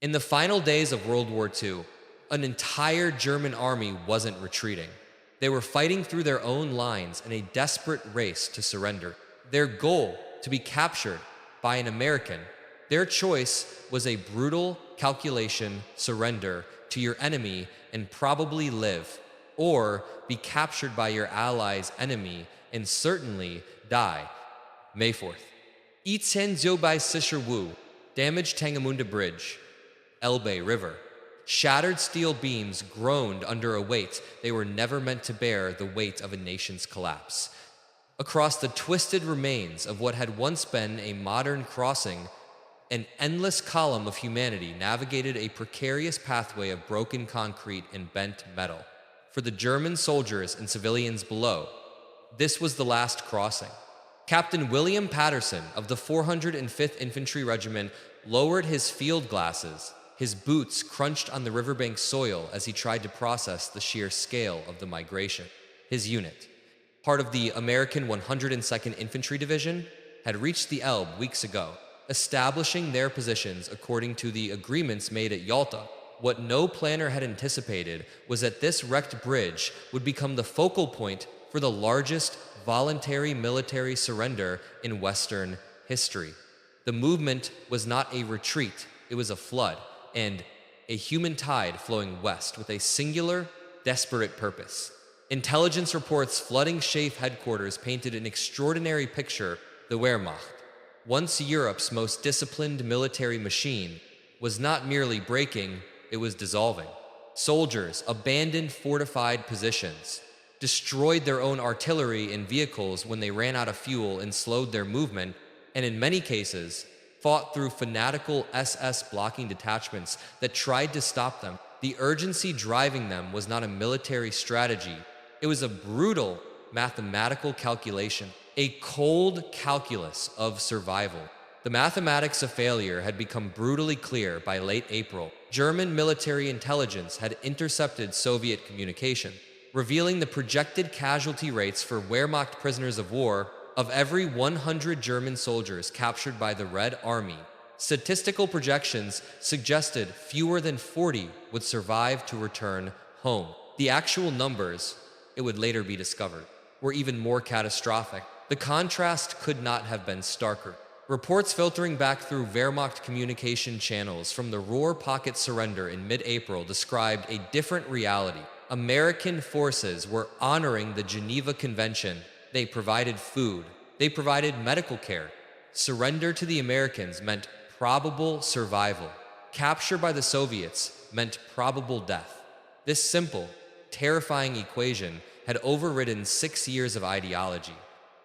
In the final days of World War II, an entire German army wasn't retreating. They were fighting through their own lines in a desperate race to surrender. Their goal, to be captured by an American, their choice was a brutal calculation surrender to your enemy and probably live, or be captured by your allies' enemy and certainly die. May 4th. Wu, damaged Tangamunda Bridge, Elbe River. Shattered steel beams groaned under a weight they were never meant to bear, the weight of a nation's collapse. Across the twisted remains of what had once been a modern crossing, an endless column of humanity navigated a precarious pathway of broken concrete and bent metal. For the German soldiers and civilians below, this was the last crossing. Captain William Patterson of the 405th Infantry Regiment lowered his field glasses. His boots crunched on the riverbank soil as he tried to process the sheer scale of the migration. His unit, part of the American 102nd Infantry Division, had reached the Elbe weeks ago, establishing their positions according to the agreements made at Yalta. What no planner had anticipated was that this wrecked bridge would become the focal point for the largest voluntary military surrender in Western history. The movement was not a retreat, it was a flood, and a human tide flowing west with a singular, desperate purpose. Intelligence reports flooding SHAEF headquarters painted an extraordinary picture. The Wehrmacht, once Europe's most disciplined military machine, was not merely breaking, it was dissolving. Soldiers abandoned fortified positions, destroyed their own artillery and vehicles when they ran out of fuel and slowed their movement, and in many cases, fought through fanatical SS blocking detachments that tried to stop them. The urgency driving them was not a military strategy. It was a brutal mathematical calculation, a cold calculus of survival. The mathematics of failure had become brutally clear by late April. German military intelligence had intercepted Soviet communication, revealing the projected casualty rates for Wehrmacht prisoners of war. Of every 100 German soldiers captured by the Red Army, statistical projections suggested fewer than 40 would survive to return home. The actual numbers, it would later be discovered, were even more catastrophic. The contrast could not have been starker. Reports filtering back through Wehrmacht communication channels from the Ruhr Pocket surrender in mid-April described a different reality. American forces were honoring the Geneva Convention. They provided food. They provided medical care. Surrender to the Americans meant probable survival. Capture by the Soviets meant probable death. This simple, terrifying equation had overridden 6 years of ideology,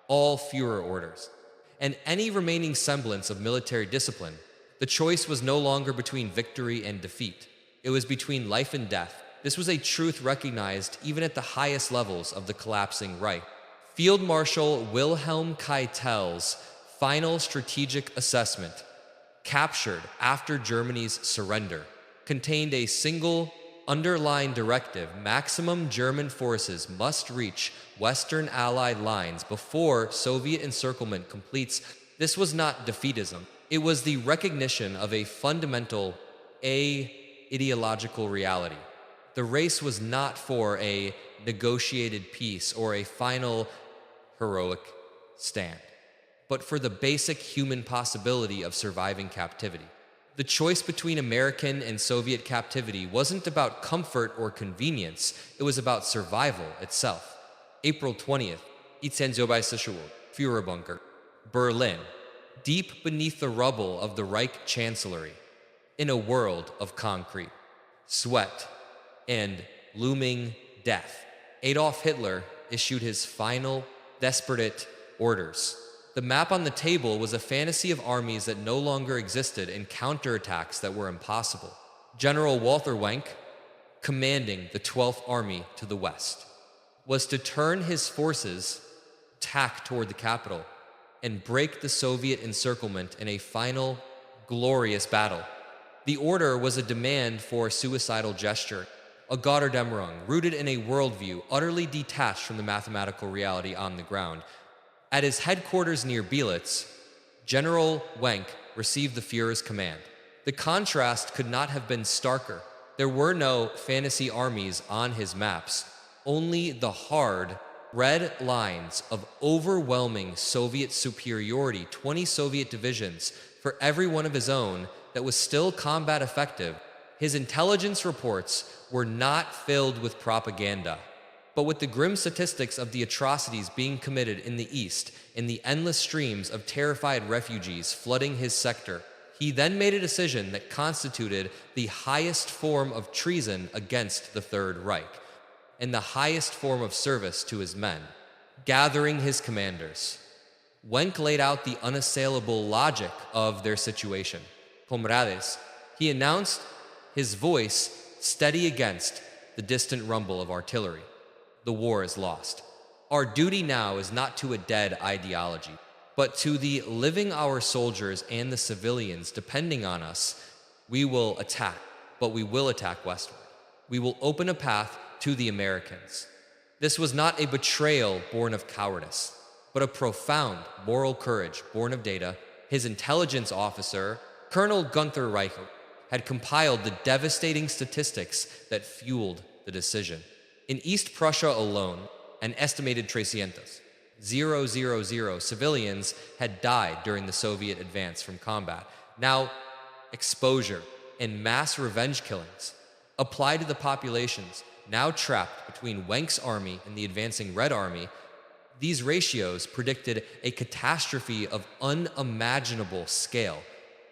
all Führer orders, and any remaining semblance of military discipline. The choice was no longer between victory and defeat. It was between life and death. This was a truth recognized even at the highest levels of the collapsing Reich. Field Marshal Wilhelm Keitel's final strategic assessment, captured after Germany's surrender, contained a single underlined directive: maximum German forces must reach Western Allied lines before Soviet encirclement completes. This was not defeatism. It was the recognition of a fundamental, ideological reality. The race was not for a negotiated peace or a final heroic stand, but for the basic human possibility of surviving captivity. The choice between American and Soviet captivity wasn't about comfort or convenience, it was about survival itself. April 20th, Führerbunker, Berlin, deep beneath the rubble of the Reich Chancellery, in a world of concrete, sweat, and looming death, Adolf Hitler issued his final desperate orders. The map on the table was a fantasy of armies that no longer existed and counterattacks that were impossible. General Walter Wenck, commanding the 12th Army to the west, was to turn his forces tack toward the capital and break the Soviet encirclement in a final, glorious battle. The order was a demand for suicidal gesture, a Götterdämmerung rooted in a worldview utterly detached from the mathematical reality on the ground. At his headquarters near Belitz, General Wenck received the Führer's command. The contrast could not have been starker. There were no fantasy armies on his maps, only the hard, red lines of overwhelming Soviet superiority, 20 Soviet divisions for every one of his own that was still combat effective. His intelligence reports were not filled with propaganda, but with the grim statistics of the atrocities being committed in the East and the endless streams of terrified refugees flooding his sector. He then made a decision that constituted the highest form of treason against the Third Reich and the highest form of service to his men, gathering his commanders. Wenck laid out the unassailable logic of their situation. Comrades, he announced, his voice steady against the distant rumble of artillery. The war is lost. Our duty now is not to a dead ideology, but to the living our soldiers and the civilians depending on us. We will attack, but we will attack westward. We will open a path to the Americans. This was not a betrayal born of cowardice, but a profound moral courage born of data. His intelligence officer, Colonel Gunther Reichelt, had compiled the devastating statistics that fueled the decision. In East Prussia alone, an estimated 300,000 civilians had died during the Soviet advance from combat. Now, exposure and mass revenge killings applied to the populations now trapped between Wenck's army and the advancing Red Army. These ratios predicted a catastrophe of unimaginable scale.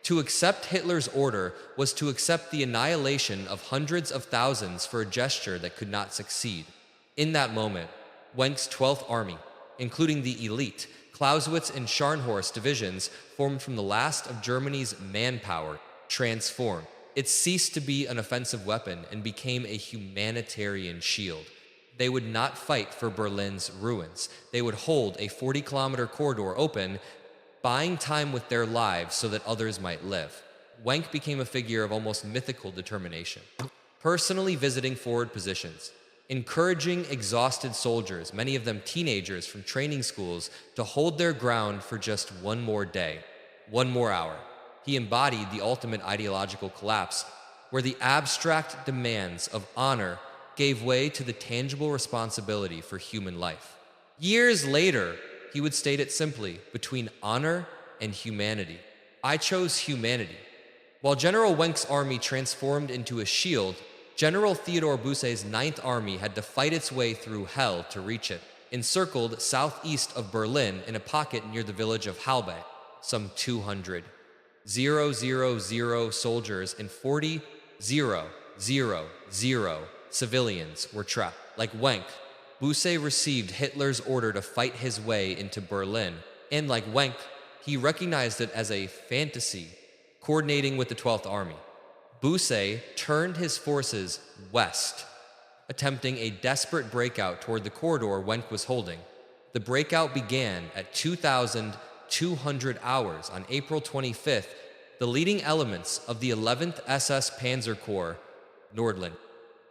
To accept Hitler's order was to accept the annihilation of hundreds of thousands for a gesture that could not succeed. In that moment, Wenck's 12th Army, including the elite Clausewitz and Scharnhorst divisions formed from the last of Germany's manpower, transformed. It ceased to be an offensive weapon and became a humanitarian shield. They would not fight for Berlin's ruins. They would hold a 40-kilometer corridor open, buying time with their lives so that others might live. Wenck became a figure of almost mythical determination, personally visiting forward positions, encouraging exhausted soldiers, many of them teenagers from training schools, to hold their ground for just one more day, one more hour. He embodied the ultimate ideological collapse, where the abstract demands of honor gave way to the tangible responsibility for human life. Years later, he would state it simply, between honor and humanity. I chose humanity. While General Wenck's army transformed into a shield, General Theodore Busse's 9th Army had to fight its way through hell to reach it, encircled southeast of Berlin in a pocket near the village of Halbe. Some 200 soldiers and 40,000 civilians were trapped. Like Wenck, Busse received Hitler's order to fight his way into Berlin, and like Wenck, he recognized it as a fantasy, coordinating with the 12th Army. Busse turned his forces west, attempting a desperate breakout toward the corridor Wenck was holding. The breakout began at 2,200 hours on April 25th. The leading elements of the 11th SS Panzer Corps, Nordland,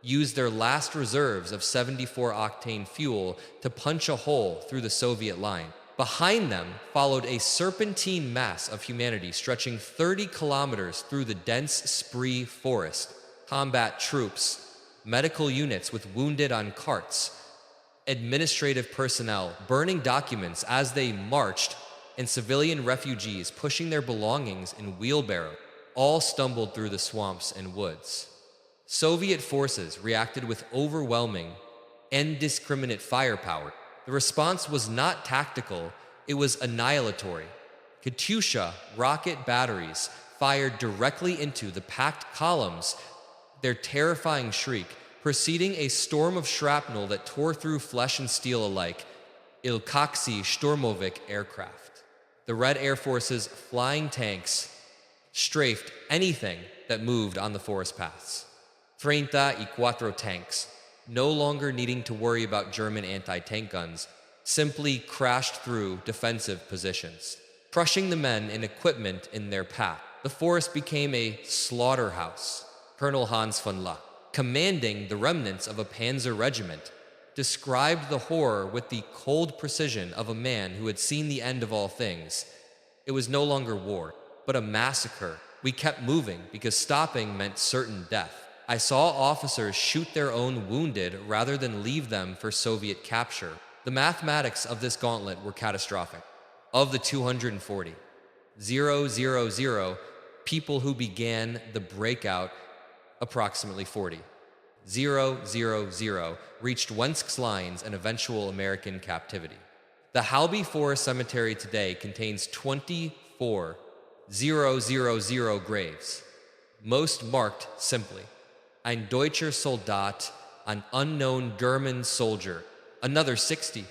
used their last reserves of 74-octane fuel to punch a hole through the Soviet line. Behind them followed a serpentine mass of humanity stretching 30 kilometers through the dense Spree forest. Combat troops, medical units with wounded on carts, administrative personnel burning documents as they marched, and civilian refugees pushing their belongings in wheelbarrows, all stumbled through the swamps and woods. Soviet forces reacted with overwhelming, indiscriminate firepower. The response was not tactical, it was annihilatory. Katyusha rocket batteries fired directly into the packed columns, their terrifying shriek preceding a storm of shrapnel that tore through flesh and steel alike. Ilkaksi Sturmovik aircraft. The Red Air Force's flying tanks strafed anything that moved on the forest paths. 34 tanks, no longer needing to worry about German anti-tank guns, simply crashed through defensive positions, crushing the men and equipment in their path. The forest became a slaughterhouse. Colonel Hans von Luck, commanding the remnants of a panzer regiment, described the horror with the cold precision of a man who had seen the end of all things. It was no longer war, but a massacre We kept moving because stopping meant certain death. I saw officers shoot their own wounded rather than leave them for Soviet capture. The mathematics of this gauntlet were catastrophic. Of the 240, 000 people who began the breakout, approximately 40, 000 reached Wensk's lines and eventual American captivity. The Halby Forest Cemetery today contains 24 000 graves, most marked simply, ein deutscher Soldat, an unknown German soldier. Another 60,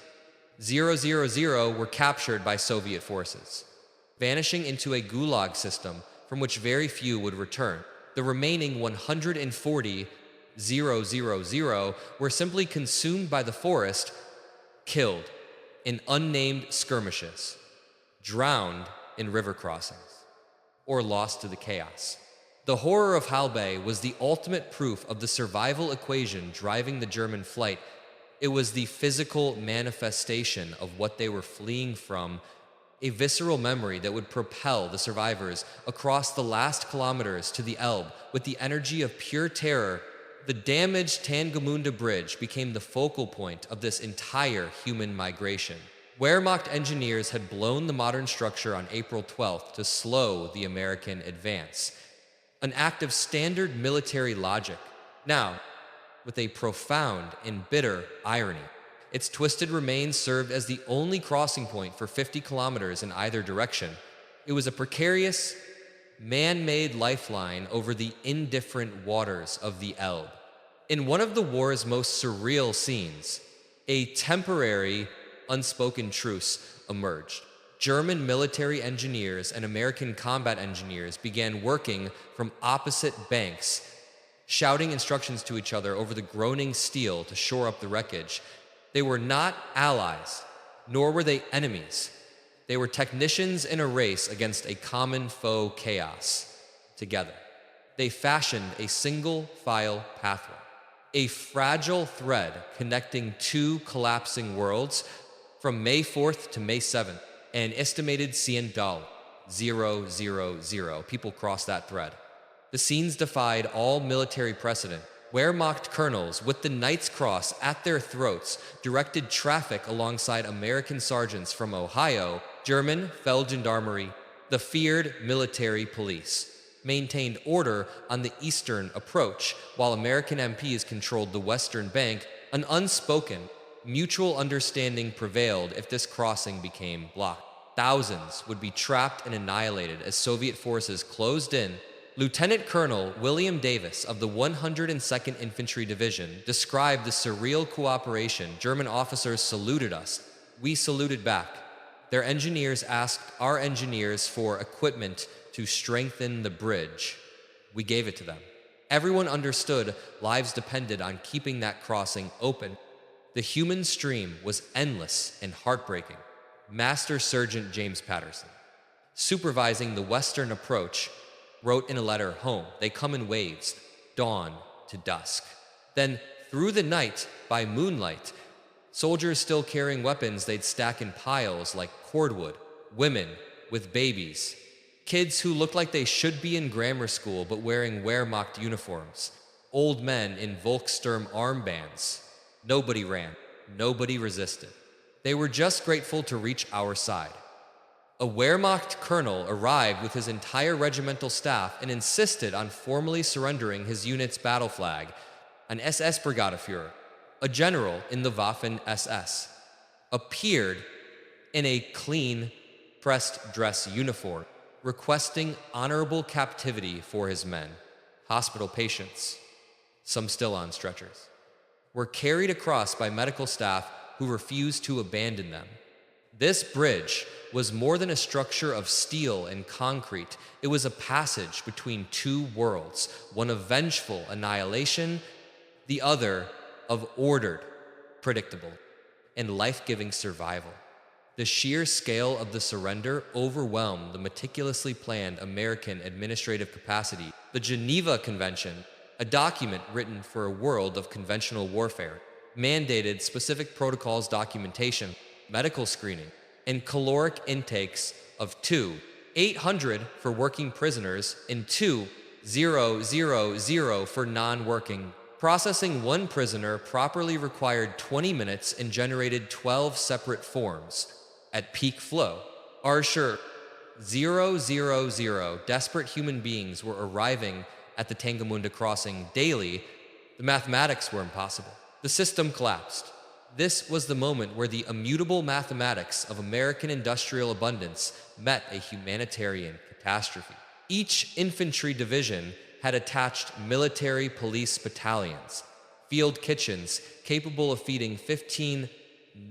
000 were captured by Soviet forces, vanishing into a gulag system from which very few would return. The remaining 140, 000 were simply consumed by the forest, killed in unnamed skirmishes, drowned in river crossings, or lost to the chaos. The horror of Halbe was the ultimate proof of the survival equation driving the German flight. It was the physical manifestation of what they were fleeing from, a visceral memory that would propel the survivors across the last kilometers to the Elbe with the energy of pure terror. The damaged Tangamunda Bridge became the focal point of this entire human migration. Wehrmacht engineers had blown the modern structure on April 12th to slow the American advance, an act of standard military logic. Now, with a profound and bitter irony, its twisted remains served as the only crossing point for 50 kilometers in either direction. It was a precarious, man-made lifeline over the indifferent waters of the Elbe. In one of the war's most surreal scenes, a temporary, unspoken truce emerged. German military engineers and American combat engineers began working from opposite banks, shouting instructions to each other over the groaning steel to shore up the wreckage. They were not allies, nor were they enemies. They were technicians in a race against a common foe, chaos. Together, they fashioned a single file pathway, a fragile thread connecting two collapsing worlds from May 4th to May 7th. An estimated 100,000 people crossed that thread. The scenes defied all military precedent. Wehrmacht colonels, with the Knight's Cross at their throats, directed traffic alongside American sergeants from Ohio. German Feldgendarmerie, the feared military police, maintained order on the eastern approach, while American MPs controlled the western bank. An unspoken, mutual understanding prevailed if this crossing became blocked. Thousands would be trapped and annihilated as Soviet forces closed in. Lieutenant Colonel William Davis of the 102nd Infantry Division described the surreal cooperation. German officers saluted us. We saluted back. Their engineers asked our engineers for equipment to strengthen the bridge. We gave it to them. Everyone understood lives depended on keeping that crossing open. The human stream was endless and heartbreaking. Master Sergeant James Patterson, supervising the western approach, wrote in a letter home, "They come in waves, dawn to dusk. Then, through the night, by moonlight, soldiers still carrying weapons they'd stack in piles like cordwood, women with babies, kids who looked like they should be in grammar school but wearing Wehrmacht uniforms, old men in Volkssturm armbands. Nobody ran, nobody resisted. They were just grateful to reach our side." A Wehrmacht colonel arrived with his entire regimental staff and insisted on formally surrendering his unit's battle flag. An SS Brigadeführer, a general in the Waffen-SS, appeared in a clean, pressed dress uniform, requesting honorable captivity for his men. Hospital patients, some still on stretchers, were carried across by medical staff who refused to abandon them. This bridge was more than a structure of steel and concrete. It was a passage between two worlds, one of vengeful annihilation, the other of ordered, predictable, and life-giving survival. The sheer scale of the surrender overwhelmed the meticulously planned American administrative capacity. The Geneva Convention, a document written for a world of conventional warfare, mandated specific protocols, documentation, medical screening, and caloric intakes of 2 800 for working prisoners, and 2,000 for non-working. Processing one prisoner properly required 20 minutes and generated 12 separate forms. At peak flow, Archer 000 desperate human beings were arriving at the Tangamunda crossing daily. The mathematics were impossible. The system collapsed. This was the moment where the immutable mathematics of American industrial abundance met a humanitarian catastrophe. Each infantry division had attached military police battalions, field kitchens capable of feeding 15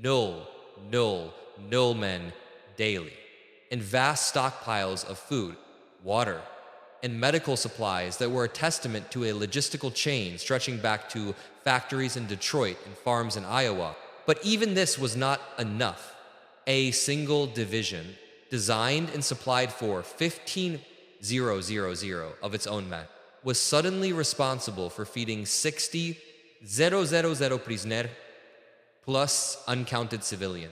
null men daily, and vast stockpiles of food, water, and medical supplies that were a testament to a logistical chain stretching back to factories in Detroit and farms in Iowa. But even this was not enough. A single division, designed and supplied for 15,000 of its own men, was suddenly responsible for feeding 60,000 prisoners plus uncounted civilian,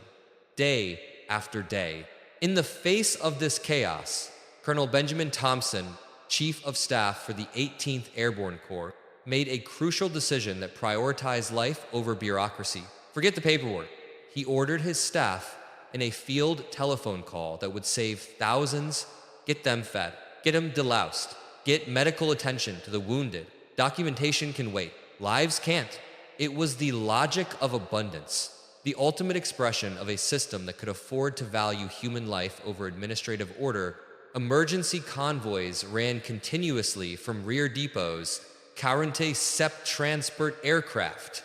day after day. In the face of this chaos, Colonel Benjamin Thompson, Chief of Staff for the 18th Airborne Corps, made a crucial decision that prioritized life over bureaucracy. Forget the paperwork. He ordered his staff in a field telephone call that would save thousands, get them fed, get them deloused, get medical attention to the wounded. Documentation can wait. Lives can't. It was the logic of abundance, the ultimate expression of a system that could afford to value human life over administrative order. Emergency convoys ran continuously from rear depots. 47 transport aircraft,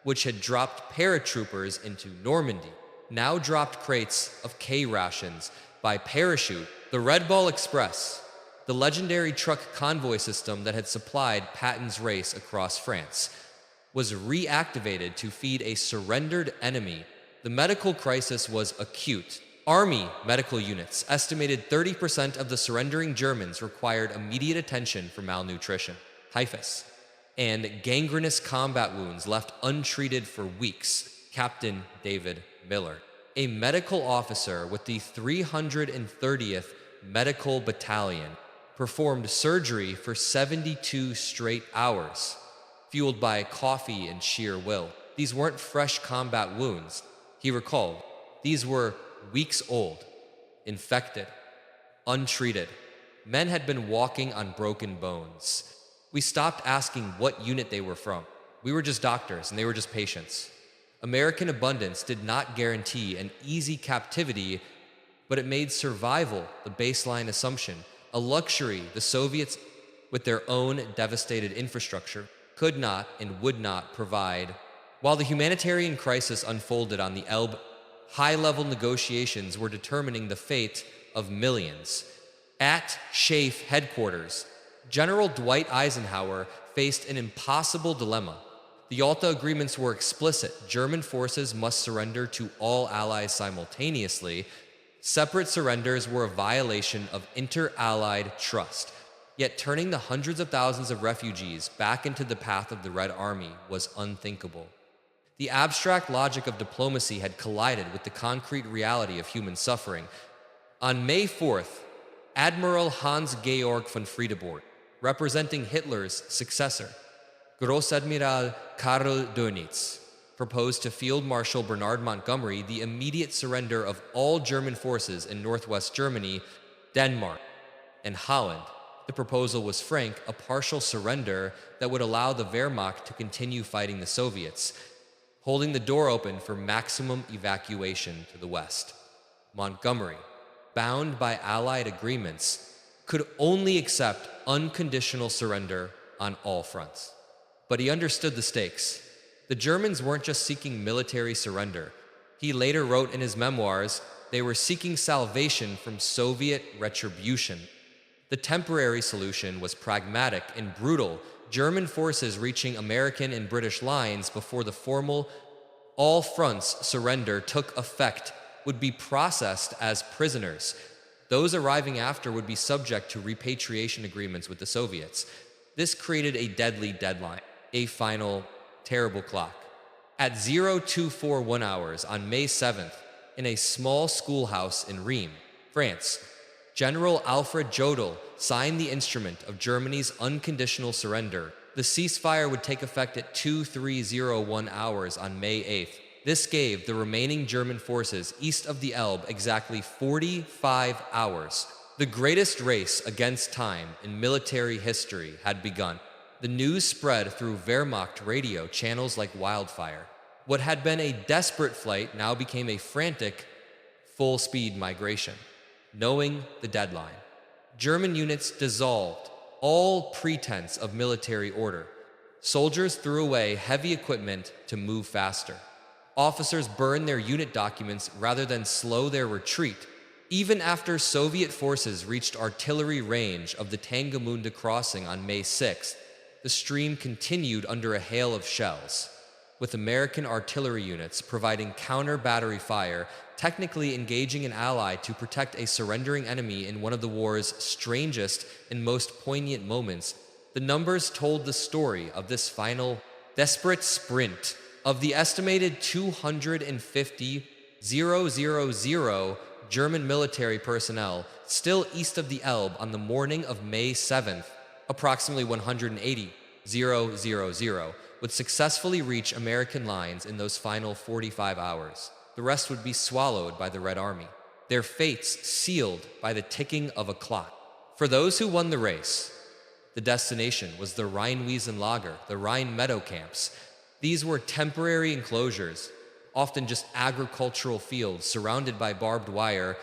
which had dropped paratroopers into Normandy, now dropped crates of K rations by parachute. The Red Ball Express, the legendary truck convoy system that had supplied Patton's race across France, was reactivated to feed a surrendered enemy. The medical crisis was acute. Army medical units estimated 30% of the surrendering Germans required immediate attention for malnutrition, typhus, and gangrenous combat wounds left untreated for weeks. Captain David Miller, a medical officer with the 330th Medical Battalion, performed surgery for 72 straight hours, fueled by coffee and sheer will. These weren't fresh combat wounds, he recalled. These were weeks old, infected, untreated. Men had been walking on broken bones. We stopped asking what unit they were from. We were just doctors and they were just patients. American abundance did not guarantee an easy captivity, but it made survival the baseline assumption, a luxury the Soviets, with their own devastated infrastructure, could not and would not provide. While the humanitarian crisis unfolded on the Elbe, high-level negotiations were determining the fate of millions. At SHAEF headquarters, General Dwight Eisenhower faced an impossible dilemma. The Yalta agreements were explicit. German forces must surrender to all allies simultaneously. Separate surrenders were a violation of inter-allied trust. Yet turning the hundreds of thousands of refugees back into the path of the Red Army was unthinkable. The abstract logic of diplomacy had collided with the concrete reality of human suffering. On May 4th, Admiral Hans-Georg von Friedeborg, representing Hitler's successor, Großadmiral Karl Dönitz, proposed to Field Marshal Bernard Montgomery the immediate surrender of all German forces in northwest Germany, Denmark, and Holland. The proposal was frank, a partial surrender that would allow the Wehrmacht to continue fighting the Soviets, holding the door open for maximum evacuation to the west. Montgomery, bound by Allied agreements, could only accept unconditional surrender on all fronts. But he understood the stakes. The Germans weren't just seeking military surrender. He later wrote in his memoirs, they were seeking salvation from Soviet retribution. The temporary solution was pragmatic and brutal, German forces reaching American and British lines before the formal all-fronts surrender took effect would be processed as prisoners. Those arriving after would be subject to repatriation agreements with the Soviets. This created a deadly deadline, a final terrible clock. At 0241 hours on May 7th, in a small schoolhouse in Rheims, France, General Alfred Jodl signed the instrument of Germany's unconditional surrender. The ceasefire would take effect at 2301 hours on May 8th. This gave the remaining German forces east of the Elbe exactly 45 hours. The greatest race against time in military history had begun. The news spread through Wehrmacht radio channels like wildfire. What had been a desperate flight now became a frantic, full-speed migration. Knowing the deadline, German units dissolved all pretense of military order. Soldiers threw away heavy equipment to move faster. Officers burned their unit documents rather than slow their retreat. Even after Soviet forces reached artillery range of the Tangamunda crossing on May 6th, the stream continued under a hail of shells, with American artillery units providing counter-battery fire, technically engaging an ally to protect a surrendering enemy in one of the war's strangest and most poignant moments. The numbers told the story of this final, desperate sprint. Of the estimated 250,000 German military personnel still east of the Elbe on the morning of May 7th, approximately 180,000 would successfully reach American lines in those final 45 hours. The rest would be swallowed by the Red Army, their fates sealed by the ticking of a clock. For those who won the race, the destination was the Rheinwiesenlager, the Rhine meadow camps. These were temporary enclosures, often just agricultural fields surrounded by barbed wire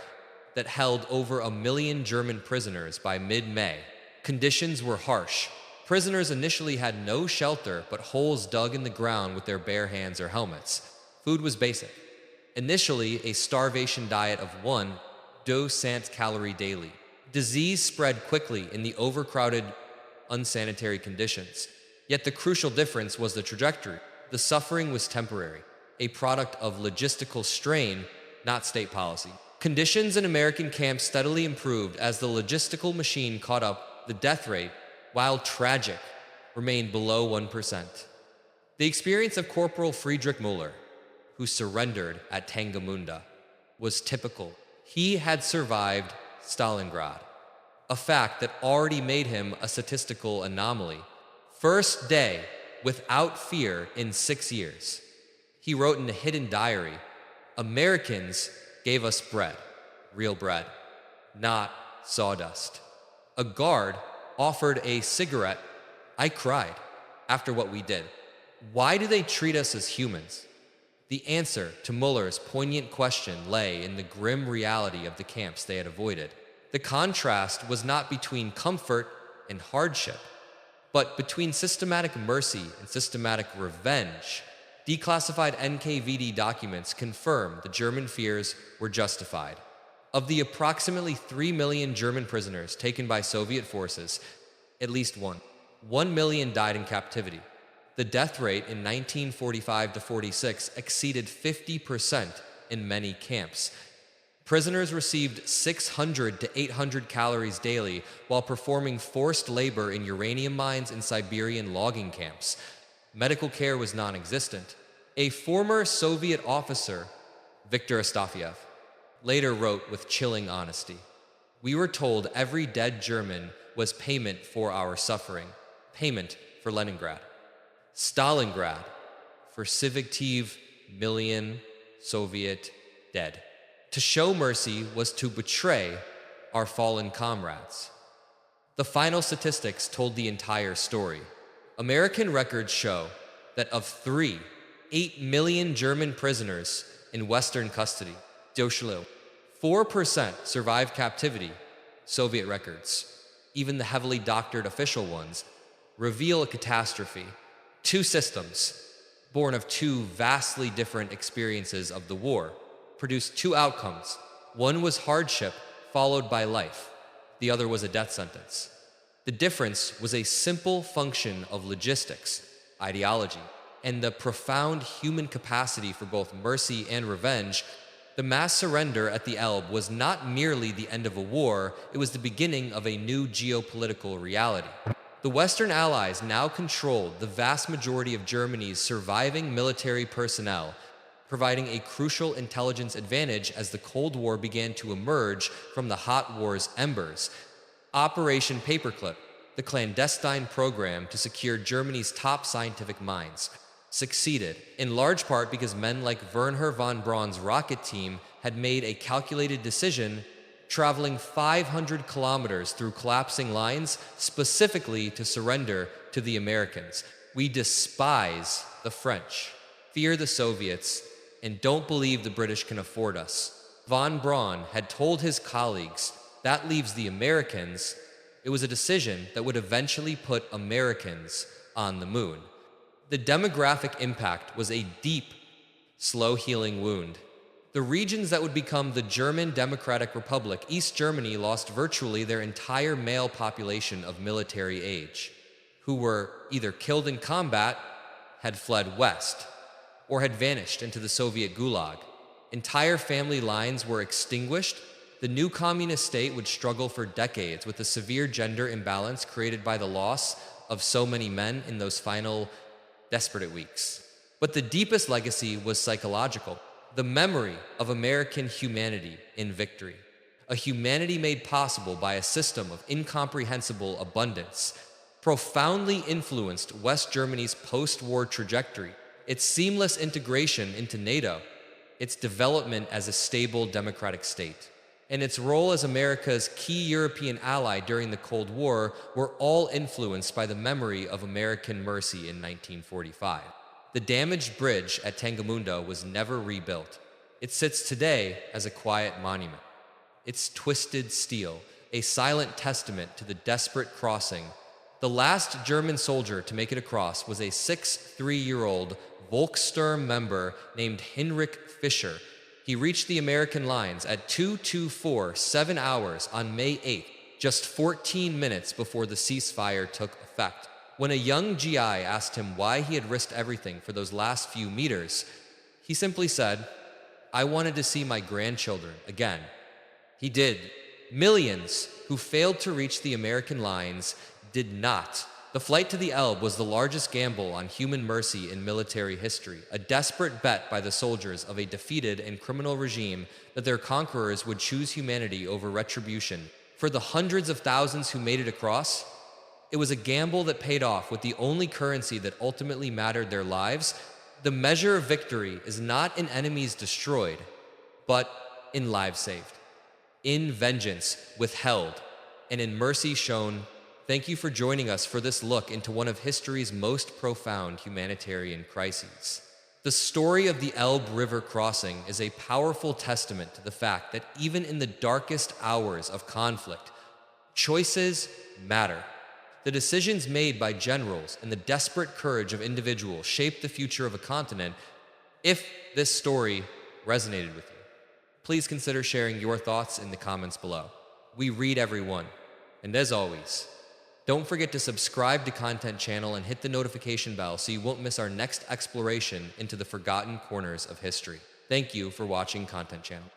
that held over 1 million German prisoners by mid-May. Conditions were harsh. Prisoners initially had no shelter but holes dug in the ground with their bare hands or helmets. Food was basic. Initially, a starvation diet of 1,200 calories daily. Disease spread quickly in the overcrowded, unsanitary conditions. Yet the crucial difference was the trajectory. The suffering was temporary, a product of logistical strain, not state policy. Conditions in American camps steadily improved as the logistical machine caught up. The death rate, while tragic, remained below 1%. The experience of Corporal Friedrich Müller, who surrendered at Tangamunda, was typical. He had survived Stalingrad, a fact that already made him a statistical anomaly. First day without fear in 6 years. He wrote in a hidden diary, "Americans gave us bread, real bread, not sawdust. A guard offered a cigarette. I cried after what we did. Why do they treat us as humans?" The answer to Muller's poignant question lay in the grim reality of the camps they had avoided. The contrast was not between comfort and hardship, but between systematic mercy and systematic revenge. Declassified NKVD documents confirm the German fears were justified. Of the approximately 3 million German prisoners taken by Soviet forces, at least 1 million died in captivity. The death rate in 1945 to 46 exceeded 50% in many camps. Prisoners received 600 to 800 calories daily while performing forced labor in uranium mines and Siberian logging camps. Medical care was non-existent. A former Soviet officer, Viktor Astafyev, later wrote with chilling honesty, "We were told every dead German was payment for our suffering, payment for Leningrad. Stalingrad for civic million Soviet dead. To show mercy was to betray our fallen comrades." The final statistics told the entire story. American records show that of 8 million German prisoners in Western custody, 4% survived captivity. Soviet records, even the heavily doctored official ones, reveal a catastrophe. Two systems, born of two vastly different experiences of the war, produced two outcomes. One was hardship followed by life. The other was a death sentence. The difference was a simple function of logistics, ideology, and the profound human capacity for both mercy and revenge. The mass surrender at the Elbe was not merely the end of a war, it was the beginning of a new geopolitical reality. The Western Allies now controlled the vast majority of Germany's surviving military personnel, providing a crucial intelligence advantage as the Cold War began to emerge from the hot war's embers. Operation Paperclip, the clandestine program to secure Germany's top scientific minds, succeeded, in large part because men like Wernher von Braun's rocket team had made a calculated decision, traveling 500 kilometers through collapsing lines specifically to surrender to the Americans. We despise the French, fear the Soviets, and don't believe the British can afford us. Von Braun had told his colleagues, that leaves the Americans. It was a decision that would eventually put Americans on the moon. The demographic impact was a deep, slow-healing wound. The regions that would become the German Democratic Republic, East Germany, lost virtually their entire male population of military age, who were either killed in combat, had fled west, or had vanished into the Soviet Gulag. Entire family lines were extinguished. The new communist state would struggle for decades with the severe gender imbalance created by the loss of so many men in those final desperate weeks. But the deepest legacy was psychological. The memory of American humanity in victory. A humanity made possible by a system of incomprehensible abundance, profoundly influenced West Germany's post-war trajectory, its seamless integration into NATO, its development as a stable democratic state, and its role as America's key European ally during the Cold War were all influenced by the memory of American mercy in 1945. The damaged bridge at Tangamunda was never rebuilt. It sits today as a quiet monument. Its twisted steel, a silent testament to the desperate crossing. The last German soldier to make it across was a 6'3" Volkssturm member named Heinrich Fischer. He reached the American lines at 2:24, 7 hours on May 8th, just 14 minutes before the ceasefire took effect. When a young GI asked him why he had risked everything for those last few meters, he simply said, "I wanted to see my grandchildren again." He did. Millions who failed to reach the American lines did not. The flight to the Elbe was the largest gamble on human mercy in military history, a desperate bet by the soldiers of a defeated and criminal regime that their conquerors would choose humanity over retribution. For the hundreds of thousands who made it across, it was a gamble that paid off with the only currency that ultimately mattered, their lives. The measure of victory is not in enemies destroyed, but in lives saved, in vengeance withheld, and in mercy shown. Thank you for joining us for this look into one of history's most profound humanitarian crises. The story of the Elbe River crossing is a powerful testament to the fact that even in the darkest hours of conflict, choices matter. The decisions made by generals and the desperate courage of individuals shape the future of a continent. If this story resonated with you, please consider sharing your thoughts in the comments below. We read every one. And as always, don't forget to subscribe to Content Channel and hit the notification bell so you won't miss our next exploration into the forgotten corners of history. Thank you for watching Content Channel.